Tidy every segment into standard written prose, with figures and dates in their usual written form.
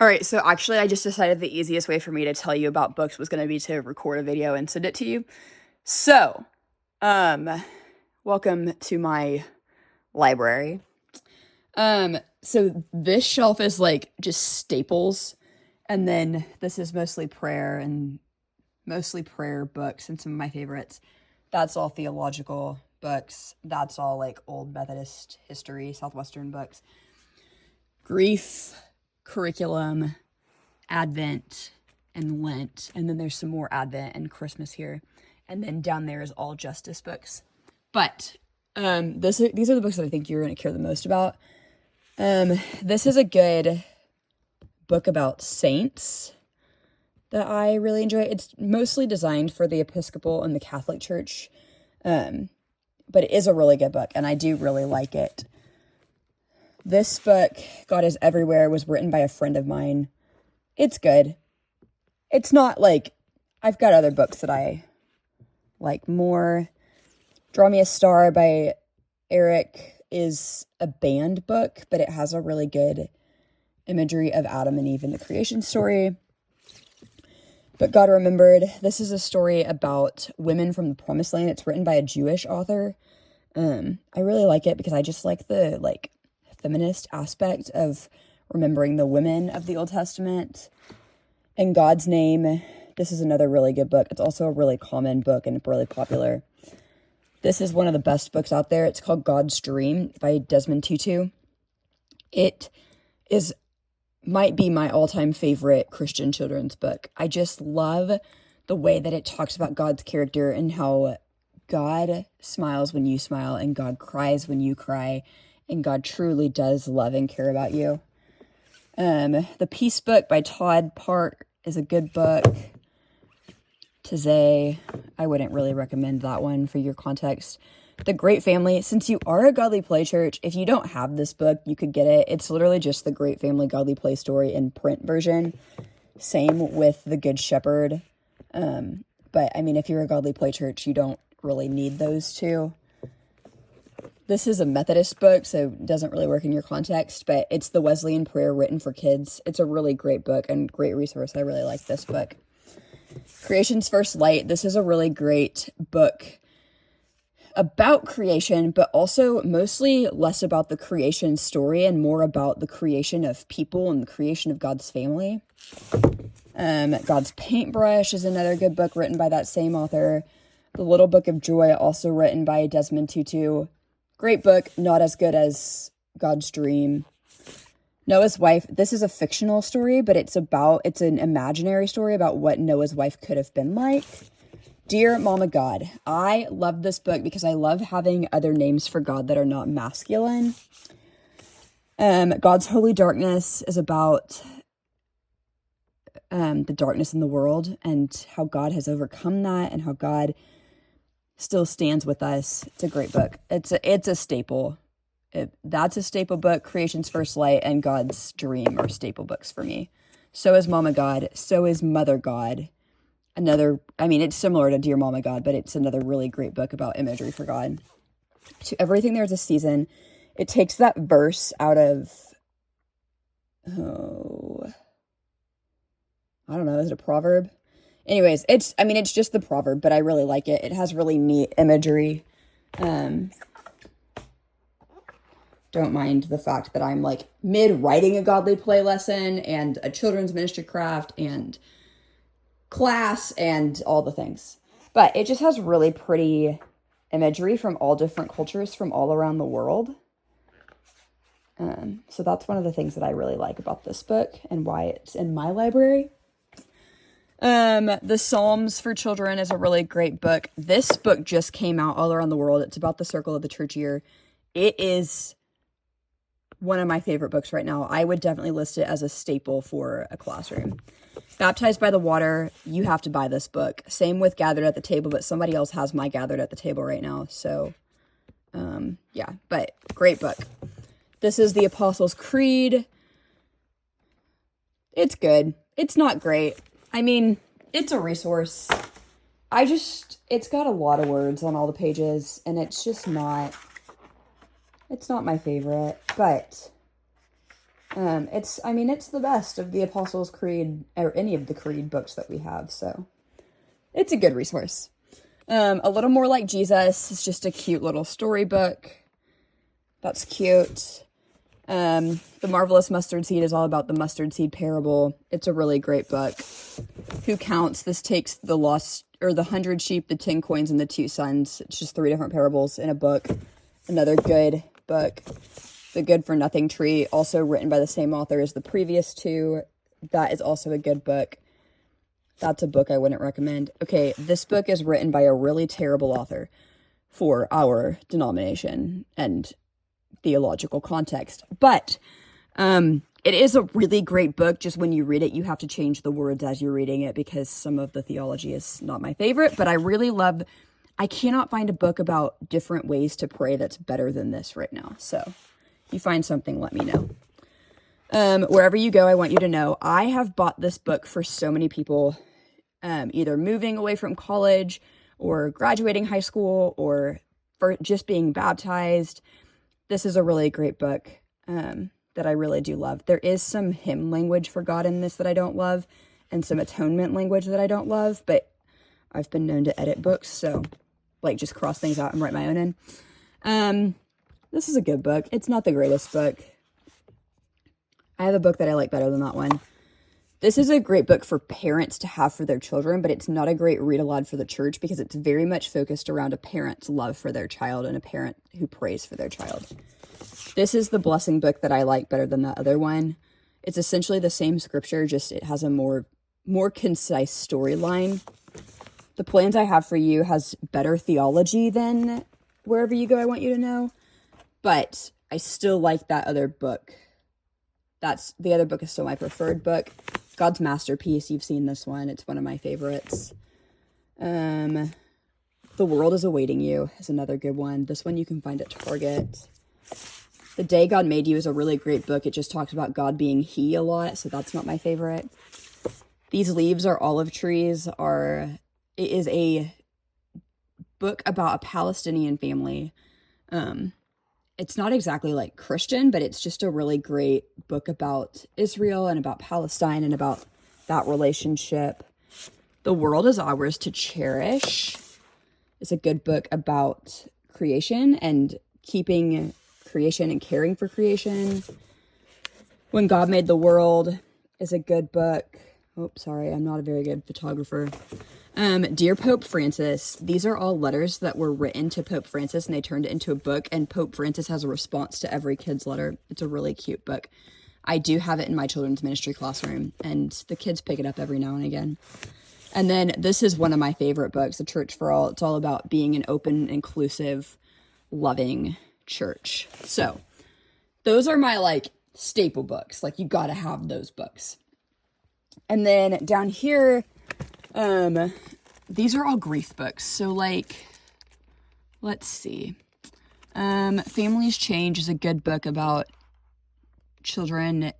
All right, so actually, I just decided the easiest way for me to tell you about books was going to be to record a video and send it to you. So, welcome to my library. So this shelf is like just staples, and then this is mostly prayer books and some of my favorites. That's all theological books. That's all like old Methodist history, Southwestern books. Grief, curriculum, Advent, and Lent, and then there's some more Advent and Christmas here, and then down there is all justice books. But these are the books that I think you're going to care the most about. This is a good book about saints that I really enjoy. It's mostly designed for the Episcopal and the Catholic Church, but it is a really good book, and I do really like it. This book, God is Everywhere, was written by a friend of mine. It's good. It's not like, I've got other books that I like more. Draw Me a Star by Eric is a banned book, but it has a really good imagery of Adam and Eve in the creation story. But God Remembered, this is a story about women from the Promised Land. It's written by a Jewish author. I really like it because I just like the feminist aspect of remembering the women of the Old Testament. In God's Name, this is another really good book. It's also a really common book and really popular. This is one of the best books out there. It's called God's Dream by Desmond Tutu. It might be my all-time favorite Christian children's book. I just love the way that it talks about God's character and how God smiles when you smile and God cries when you cry, and God truly does love and care about you. The Peace Book by Todd Park is a good book. Taizé, I wouldn't really recommend that one for your context. The Great Family, since you are a Godly Play church, if you don't have this book, you could get it. It's literally just the Great Family Godly Play story in print version. Same with The Good Shepherd. But I mean, if you're a Godly Play church, you don't really need those two. This is a Methodist book, so it doesn't really work in your context, but it's the Wesleyan Prayer written for kids. It's a really great book and great resource. I really like this book. Creation's First Light. This is a really great book about creation, but also mostly less about the creation story and more about the creation of people and the creation of God's family. God's Paintbrush is another good book written by that same author. The Little Book of Joy, also written by Desmond Tutu. Great book, not as good as God's Dream. Noah's Wife, this is a fictional story, but it's an imaginary story about what Noah's wife could have been like. Dear Mama God, I love this book because I love having other names for God that are not masculine. God's Holy Darkness is about the darkness in the world and how God has overcome that and how God still stands with us. It's a great book. It's a staple. That's a staple book. Creation's First Light and God's Dream are staple books for me. So is Mama God. So is Mother God. It's similar to Dear Mama God, but it's another really great book about imagery for God. To Everything There's a Season. It takes that verse out of, I don't know, is it a proverb? Anyways, it's just the proverb, but I really like it. It has really neat imagery. Don't mind the fact that I'm like mid-writing a Godly Play lesson and a children's ministry craft and class and all the things. But it just has really pretty imagery from all different cultures from all around the world. So that's one of the things that I really like about this book and why it's in my library. The Psalms for Children is a really great book. This book just came out all around the world. It's about the circle of the church year. It is one of my favorite books right now. I would definitely list it as a staple for a classroom. Baptized by the Water, you have to buy this book. Same with Gathered at the Table, but somebody else has my Gathered at the Table right now. So, yeah, but great book. This is the Apostles' Creed. It's good. It's not great. I mean, it's a resource. It's got a lot of words on all the pages, and it's not my favorite, but It's the best of the Apostles' Creed, or any of the Creed books that we have, so it's a good resource. A Little More Like Jesus is just a cute little storybook. That's cute. The Marvelous Mustard Seed is all about the mustard seed parable. It's a really great book. Who Counts? This takes the 100 sheep, the 10 coins, and the 2 sons. It's just 3 different parables in a book. Another good book. The Good for Nothing Tree, also written by the same author as the previous 2. That is also a good book. That's a book I wouldn't recommend. Okay, this book is written by a really terrible author for our denomination and theological context. But it is a really great book. Just when you read it, you have to change the words as you're reading it because some of the theology is not my favorite. But I cannot find a book about different ways to pray that's better than this right now. So if you find something, let me know. Wherever you go, I want you to know I have bought this book for so many people, either moving away from college or graduating high school or for just being baptized. This is a really great book that I really do love. There is some hymn language for God in this that I don't love and some atonement language that I don't love, but I've been known to edit books, so just cross things out and write my own in. This is a good book. It's not the greatest book. I have a book that I like better than that one. This is a great book for parents to have for their children, but it's not a great read aloud for the church because it's very much focused around a parent's love for their child and a parent who prays for their child. This is the blessing book that I like better than that other one. It's essentially the same scripture, just it has a more concise storyline. The Plans I Have for You has better theology than Wherever You Go, I Want You to Know, but I still like that other book. The other book is still my preferred book. God's Masterpiece, you've seen this one. It's one of my favorites. The World Is Awaiting You is another good one. This one you can find at Target. The Day God Made You is a really great book. It just talks about God being He a lot, so that's not my favorite. These Leaves Are Olive Trees it is a book about a Palestinian family. It's not exactly like Christian, but it's just a really great book about Israel and about Palestine and about that relationship. The World Is Ours to Cherish is a good book about creation and keeping creation and caring for creation. When God Made the World is a good book. Oh, sorry, I'm not a very good photographer. Dear Pope Francis, these are all letters that were written to Pope Francis and they turned it into a book, and Pope Francis has a response to every kid's letter. It's a really cute book. I do have it in my children's ministry classroom and the kids pick it up every now and again. And then this is one of my favorite books, A Church for All. It's all about being an open, inclusive, loving church. So those are my staple books. You gotta have those books. And then down here, these are all grief books. So let's see. Families Change is a good book about children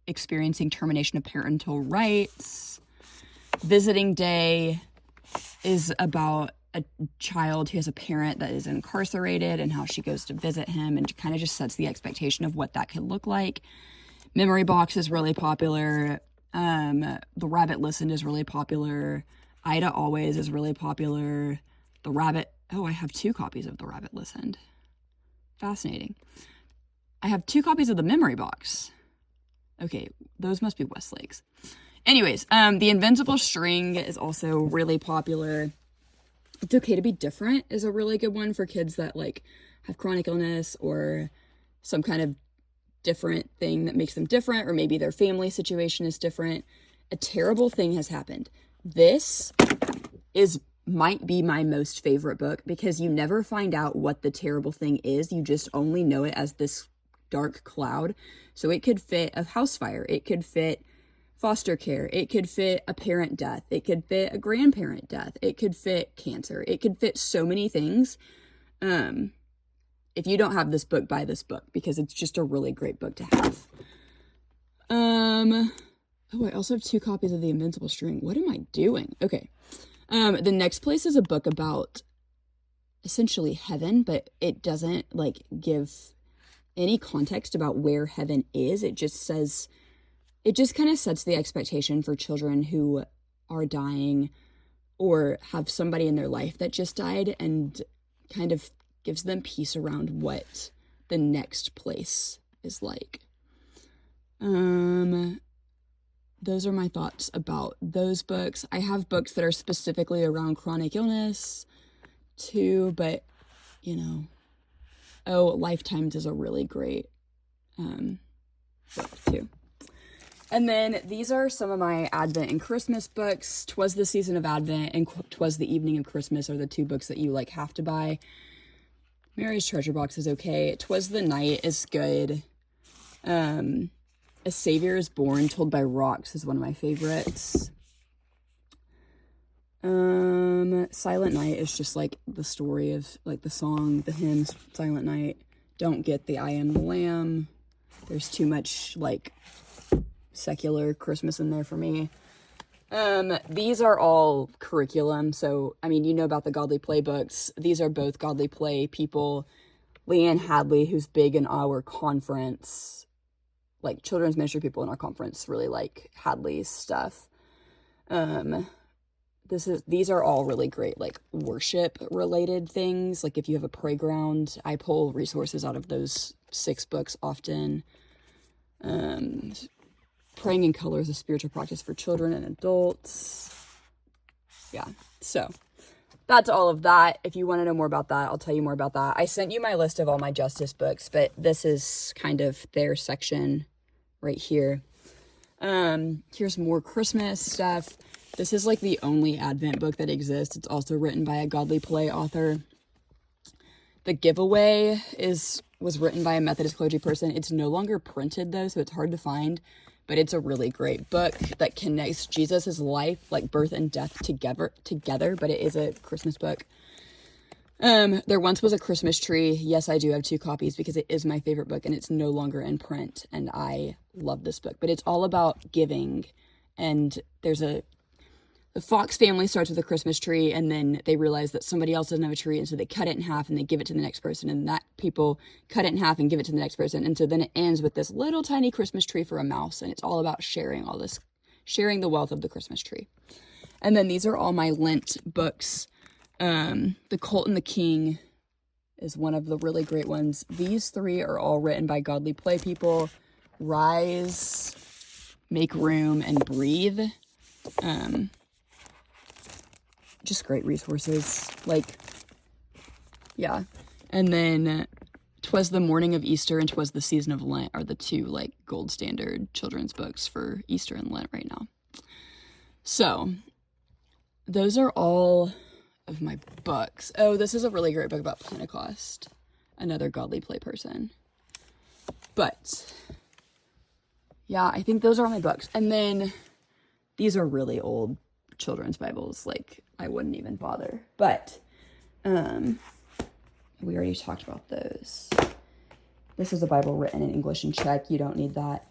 experiencing termination of parental rights. Visiting Day is about a child who has a parent that is incarcerated and how she goes to visit him and kind of just sets the expectation of what that could look like. Memory Box is really popular. The Rabbit Listened is really popular. Ida Always is really popular. I have 2 copies of The Rabbit Listened. Fascinating. I have 2 copies of The Memory Box. Okay, those must be Westlake's. Anyways, The Invincible String is also really popular. It's Okay to Be Different is a really good one for kids that have chronic illness or some kind of different thing that makes them different, or maybe their family situation is different. A terrible thing has happened. This might be my most favorite book because you never find out what the terrible thing is. You just only know it as this dark cloud. So it could fit a house fire. It could fit foster care. It could fit a parent death. It could fit a grandparent death. It could fit cancer. It could fit so many things. If you don't have this book, buy this book because it's just a really great book to have. I also have 2 copies of The Invincible String. What am I doing? Okay. The next place is a book about essentially heaven, but it doesn't give any context about where heaven is. It just kind of sets the expectation for children who are dying or have somebody in their life that just died, and kind of gives them peace around what the next place is like. Those are my thoughts about those books. I have books that are specifically around chronic illness too, but Lifetimes is a really great book too. And then these are some of my Advent and Christmas books. 'Twas the Season of Advent and 'Twas the Evening of Christmas are the two books that you have to buy. Mary's Treasure Box is okay. 'Twas the Night is good. A Savior is Born, Told by Rocks, is one of my favorites. Silent Night is just the story of the song, the hymn Silent Night. Don't get the I Am the Lamb. There's too much secular Christmas in there for me. These are all curriculum. So, about the Godly Play books. These are both Godly Play people. Leanne Hadley, who's big in our conference, children's ministry people in our conference really like Hadley's stuff. These are all really great, worship related things. If you have a playground, I pull resources out of those 6 books often. Praying in Color is a spiritual practice for children and adults. Yeah, so that's all of that. If you want to know more about that, I'll tell you more about that. I sent you my list of all my Justice books, but this is kind of their section right here. Here's more Christmas stuff. This is the only Advent book that exists. It's also written by a Godly Play author. The Giveaway was written by a Methodist clergy person. It's no longer printed though, so it's hard to find, but it's a really great book that connects Jesus' life, birth and death together, but it is a Christmas book. There once was a Christmas tree. Yes, I do have 2 copies because it is my favorite book and it's no longer in print, and I love this book. But it's all about giving, and the Fox family starts with a Christmas tree, and then they realize that somebody else doesn't have a tree, and so they cut it in half and they give it to the next person, and that people cut it in half and give it to the next person, and so then it ends with this little tiny Christmas tree for a mouse, and it's all about sharing the wealth of the Christmas tree. And then these are all my Lent books. The Colt and the King is one of the really great ones. These 3 are all written by Godly Play people. Rise, Make Room, and Breathe. Just great resources. Yeah. And then 'Twas the Morning of Easter and 'Twas the Season of Lent are the 2 gold standard children's books for Easter and Lent right now. So those are all of my books. Oh, this is a really great book about Pentecost. Another Godly Play person. But yeah, I think those are all my books. And then these are really old children's Bibles. I wouldn't even bother. But we already talked about those. This is a Bible written in English and Czech. You don't need that.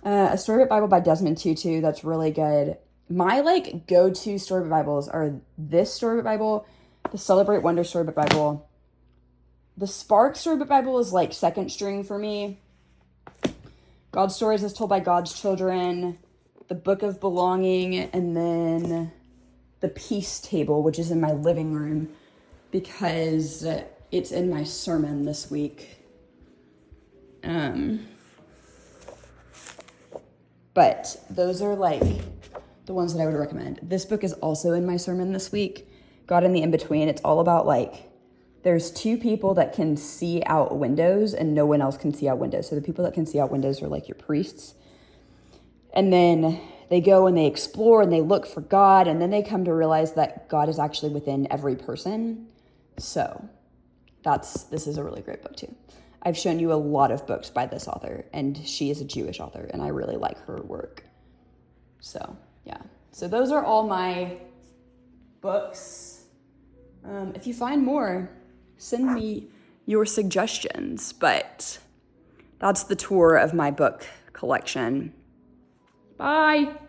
A Storybook Bible by Desmond Tutu. That's really good. My go-to storybook Bibles are this storybook Bible, the Celebrate Wonder storybook Bible. The Spark storybook Bible is second string for me. God's Stories as Told by God's Children, the Book of Belonging, and then the Peace Table, which is in my living room because it's in my sermon this week. But those are the ones that I would recommend. This book is also in my sermon this week, God in the In-Between. It's all about there's 2 people that can see out windows and no one else can see out windows. So the people that can see out windows are your priests. And then they go and they explore and they look for God, and then they come to realize that God is actually within every person. So this is a really great book too. I've shown you a lot of books by this author, and she is a Jewish author, and I really like her work. So yeah, so those are all my books. If you find more, send me your suggestions, but that's the tour of my book collection. Bye.